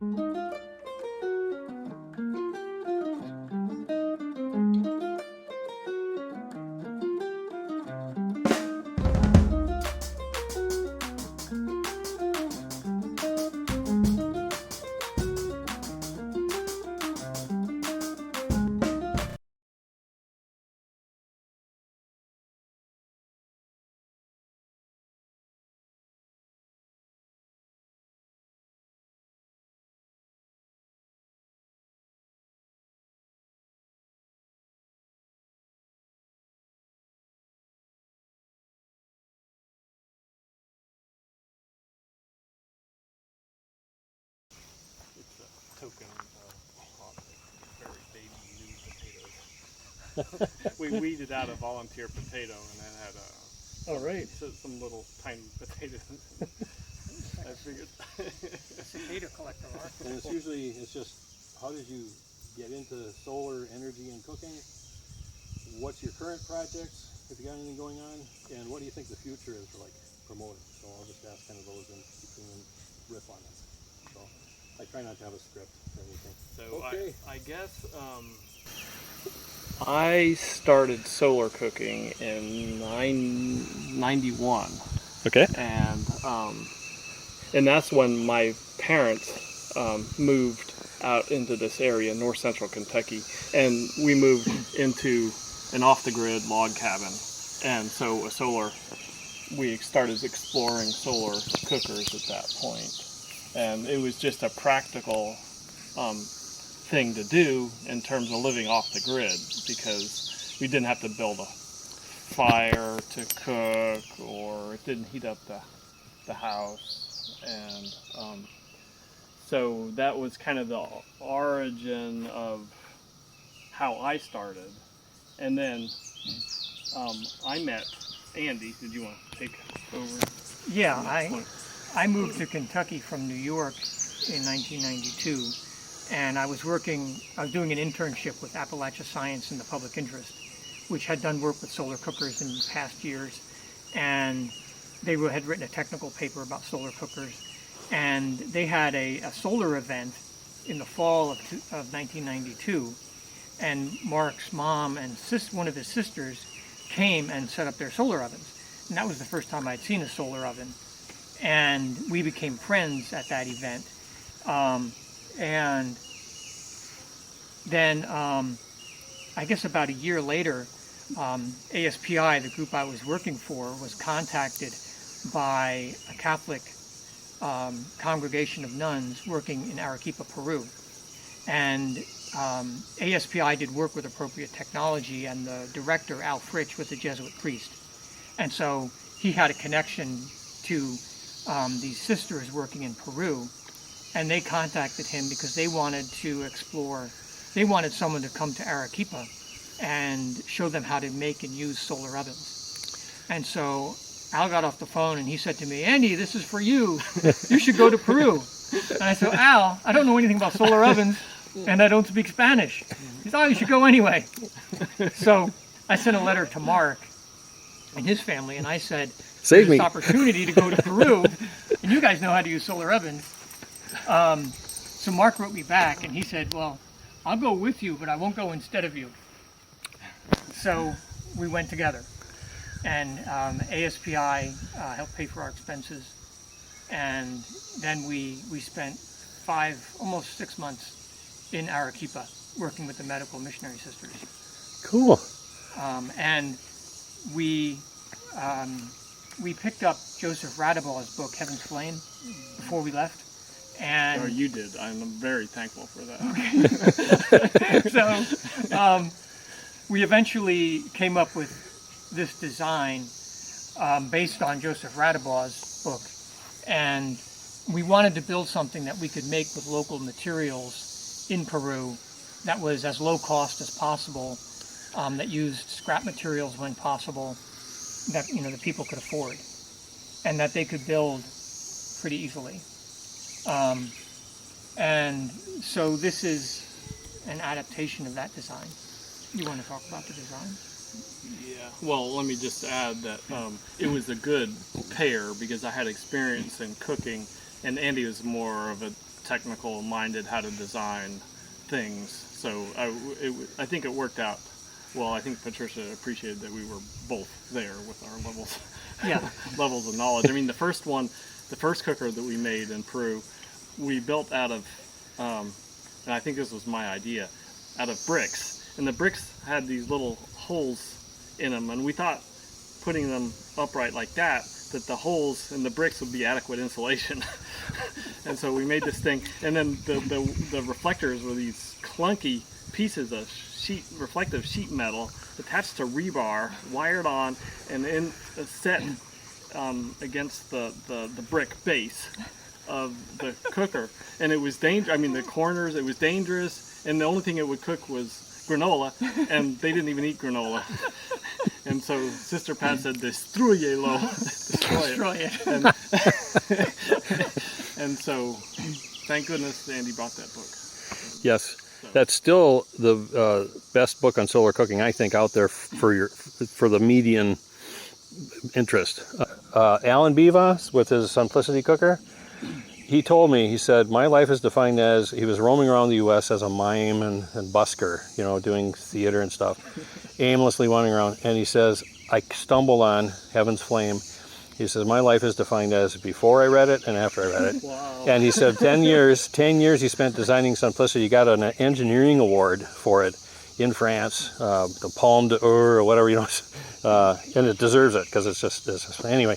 It's a token of very baby new potatoes. We weeded out a volunteer potato and then had some little tiny potatoes. I figured. Potato collector, Mark. And it's just, how did you get into solar energy and cooking? What's your current projects, if you got anything going on? And what do you think the future is for like promoting? So I'll just ask kind of those in between and riff on them. So I try not to have a script or anything. So okay. I guess I started solar cooking in 91. Okay. And that's when my parents moved out into this area, north central Kentucky, and we moved into an off-the-grid log cabin. And so we started exploring solar cookers at that point. And it was just a practical thing to do in terms of living off the grid, because we didn't have to build a fire to cook, or it didn't heat up the house. And so that was kind of the origin of how I started. And then I met Andy. Did you want to take over? Yeah, I moved to Kentucky from New York in 1992, and I was doing an internship with Appalachia Science in the Public Interest, which had done work with solar cookers in past years, and they had written a technical paper about solar cookers, and they had a solar event in the fall of 1992, and Mark's mom and one of his sisters came and set up their solar ovens, and that was the first time I'd seen a solar oven, and we became friends at that event, and then I guess about a year later, ASPI, the group I was working for, was contacted by a Catholic congregation of nuns working in Arequipa, Peru. And ASPI did work with appropriate technology, and the director, Al Fritsch, was a Jesuit priest. And so he had a connection to these sisters working in Peru, and they contacted him because they wanted to explore, they wanted someone to come to Arequipa and show them how to make and use solar ovens. And so Al got off the phone and he said to me, "Andy, this is for you. You should go to Peru." And I said, "Al, I don't know anything about solar ovens and I don't speak Spanish." He said, "Oh, you should go anyway." So I sent a letter to Mark and his family, and I said, Save me. "This opportunity to go to Peru, and you guys know how to use solar ovens." So Mark wrote me back and he said, "Well, I'll go with you, but I won't go instead of you." So we went together, and ASPI helped pay for our expenses, and then we spent almost 6 months in Arequipa working with the medical missionary sisters. Cool. And we picked up Joseph Radabau's book, Heaven's Flame, before we left. And Or you did. I'm very thankful for that. So we eventually came up with this design based on Joseph Radabau's book, and we wanted to build something that we could make with local materials in Peru that was as low cost as possible, that used scrap materials when possible, that the people could afford, and that they could build pretty easily. And so this is an adaptation of that design. You want to talk about the design? Yeah. Well, let me just add that it was a good pair because I had experience in cooking, and Andy was more of technical minded how to design things. So I think it worked out well. I think Patricia appreciated that we were both there with our levels, levels of knowledge. I mean, the first cooker that we made in Peru, we built out of, and I think this was my idea, out of bricks. And the bricks had these little holes in them, and we thought putting them upright like that the holes in the bricks would be adequate insulation. And so we made this thing, and then the reflectors were these clunky pieces of reflective sheet metal attached to rebar, wired on, and then set against the brick base of the cooker. And it was dangerous. I mean, the corners, it was dangerous, and the only thing it would cook was granola, and they didn't even eat granola. And so Sister Pat said, "Destruyelo," destroy it. And so, thank goodness Andy brought that book. Yes, that's still the best book on solar cooking, I think, out there for the median interest. Alan Bivas, with his Simplicity cooker, he told me, he said, my life is defined as, he was roaming around the U.S. as a mime and busker, you know, doing theater and stuff, aimlessly wandering around. And he says, I stumbled on Heaven's Flame. He says, my life is defined as before I read it and after I read it. Wow. And he said 10 years he spent designing Simplicity. He got an engineering award for it in France, the Palme d'Or or whatever, you know, and it deserves it because it's just, anyway.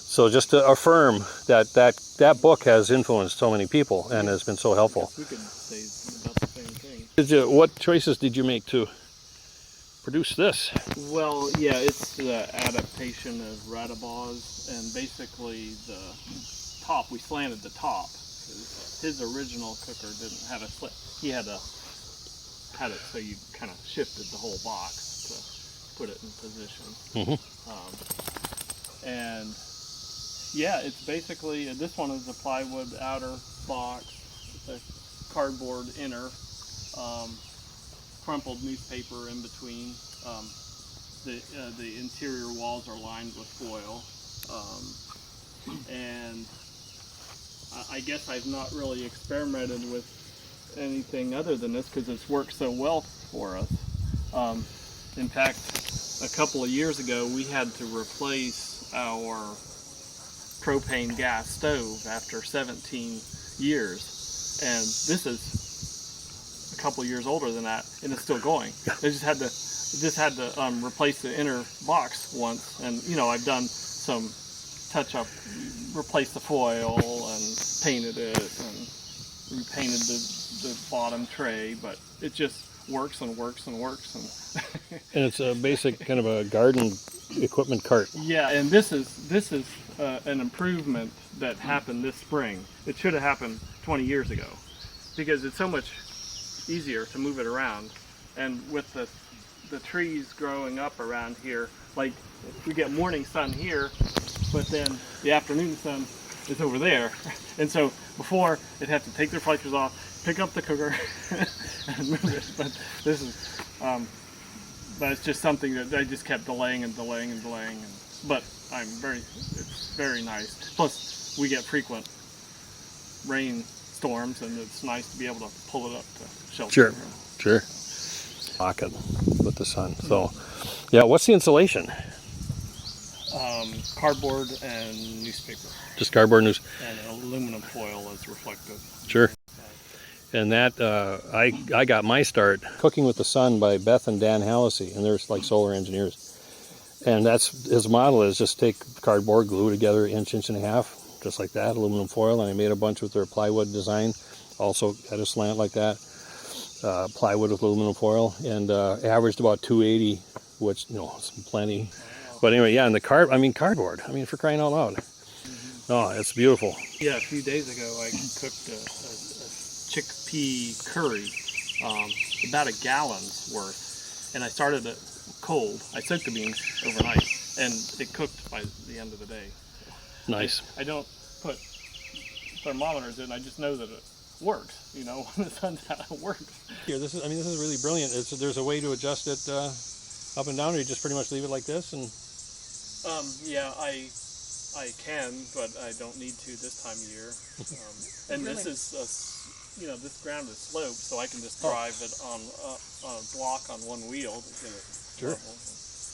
So just to affirm that book has influenced so many people and has been so helpful. We could say about the same thing. What choices did you make to produce this? Well, yeah, it's the adaptation of Radabau's, and basically the top, we slanted the top. His original cooker didn't have a slit. He had it so you kind of shifted the whole box to put it in position. Mm-hmm. And yeah, it's basically, this one is a plywood outer box, a cardboard inner, crumpled newspaper in between. The interior walls are lined with foil, and I guess I've not really experimented with anything other than this because it's worked so well for us. In fact, a couple of years ago we had to replace our propane gas stove after 17 years, and this is a couple of years older than that, and it's still going. They just had to replace the inner box once, and you know, I've done some touch up, replaced the foil and painted it and repainted the bottom tray, but it just works and works and works. And And it's a basic kind of a garden equipment cart. yeah, and this is an improvement that happened this spring. It should have happened 20 years ago because it's so much easier to move it around. And with the trees growing up around here, like we get morning sun here, but then the afternoon sun is over there. And so before, it'd have to take the reflectors off, pick up the cooker, and move it. But this is, but it's just something that I just kept delaying and delaying and delaying. But it's very nice. Plus, we get frequent rain storms, and it's nice to be able to pull it up to shelter. Sure. Pocket with the sun. So, yeah, what's the insulation? Cardboard and newspaper. Just cardboard news. And aluminum foil is reflective. Sure. And that, I got my start Cooking with the Sun by Beth and Dan Hallisey, and they're like solar engineers. And that's, his model is just take cardboard, glue together inch and a half, just like that, aluminum foil, and I made a bunch with their plywood design, also had a slant like that, plywood with aluminum foil, and averaged about 280, which, you know, is plenty. But anyway, yeah, and cardboard, I mean, for crying out loud. Oh, it's beautiful. Yeah, a few days ago I cooked a chickpea curry, about a gallon's worth, and I started it cold. I soaked the beans overnight, and it cooked by the end of the day. Nice. I don't put thermometers in, I just know that it works, you know, when the sun's out, it works. Here, this is really brilliant. There's a way to adjust it up and down, or you just pretty much leave it like this, and Yeah, I I can, but I don't need to this time of year. And Really? this is, this ground is sloped, so I can just drive it on a block on one wheel to get it Sure. level.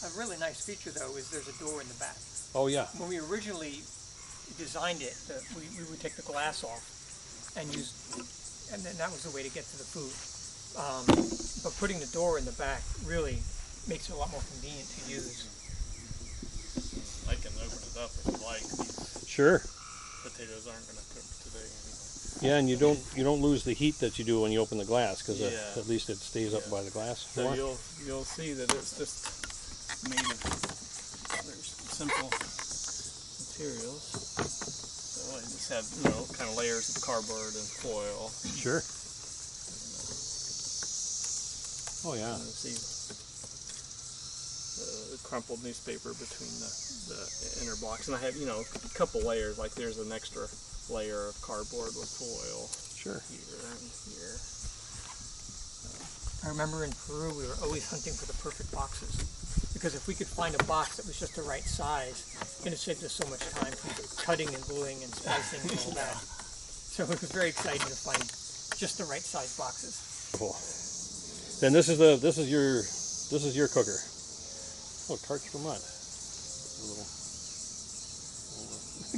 A really nice feature, though, is there's a door in the back. Oh yeah. When we originally designed it, we would take the glass off and use, and then that was the way to get to the food. But putting the door in the back really makes it a lot more convenient to use. I can open it up if you like. These Sure. potatoes aren't going to cook today anyway. Yeah, and you don't lose the heat that you do when you open the glass, because Yeah. at least it stays up by the glass So more. you'll see that it's just made of very simple materials. So I just have kind of layers of cardboard and foil. Sure. Oh yeah. You see the crumpled newspaper between the inner blocks, and I have a couple layers. Like there's an extra layer of cardboard with foil Sure. here and here. I remember in Peru we were always hunting for the perfect boxes, because if we could find a box that was just the right size, it saved us so much time from cutting and gluing and splicing and all that. So it was very exciting to find just the right size boxes. Cool. Then this is your cooker. Oh, Tarts Vermont. A little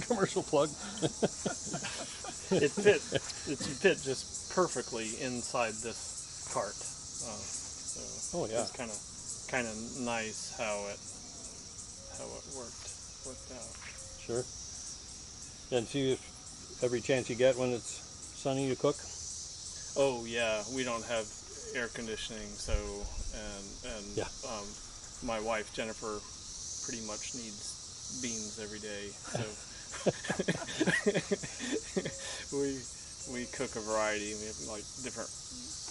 commercial plug. It fit just perfectly inside this cart. So Oh yeah. it's kind of nice how it worked out. Sure. And see if every chance you get when it's sunny you cook. Oh yeah, we don't have air conditioning, so and Yeah. My wife Jennifer pretty much needs beans every day, so we cook a variety. We have like different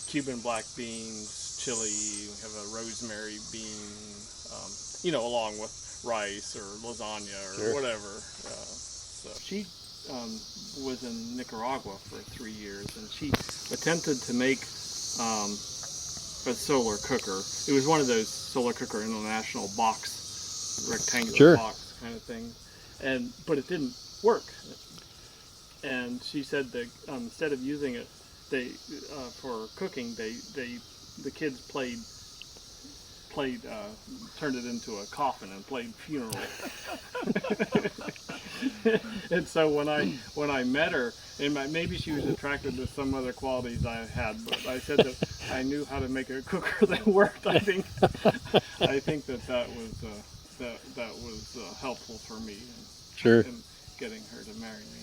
Cuban black beans, chili. We have a rosemary bean, along with rice or lasagna or Sure. whatever. So she was in Nicaragua for 3 years, and she attempted to make a solar cooker. It was one of those Solar Cooker International box, rectangular Sure. box kind of thing, but it didn't work. And she said that instead of using it, for cooking, the kids turned it into a coffin and played funeral. And so when I met her, and maybe she was attracted to some other qualities I had, but I said that I knew how to make a cooker that worked. I think that was helpful for me Sure. in getting her to marry me.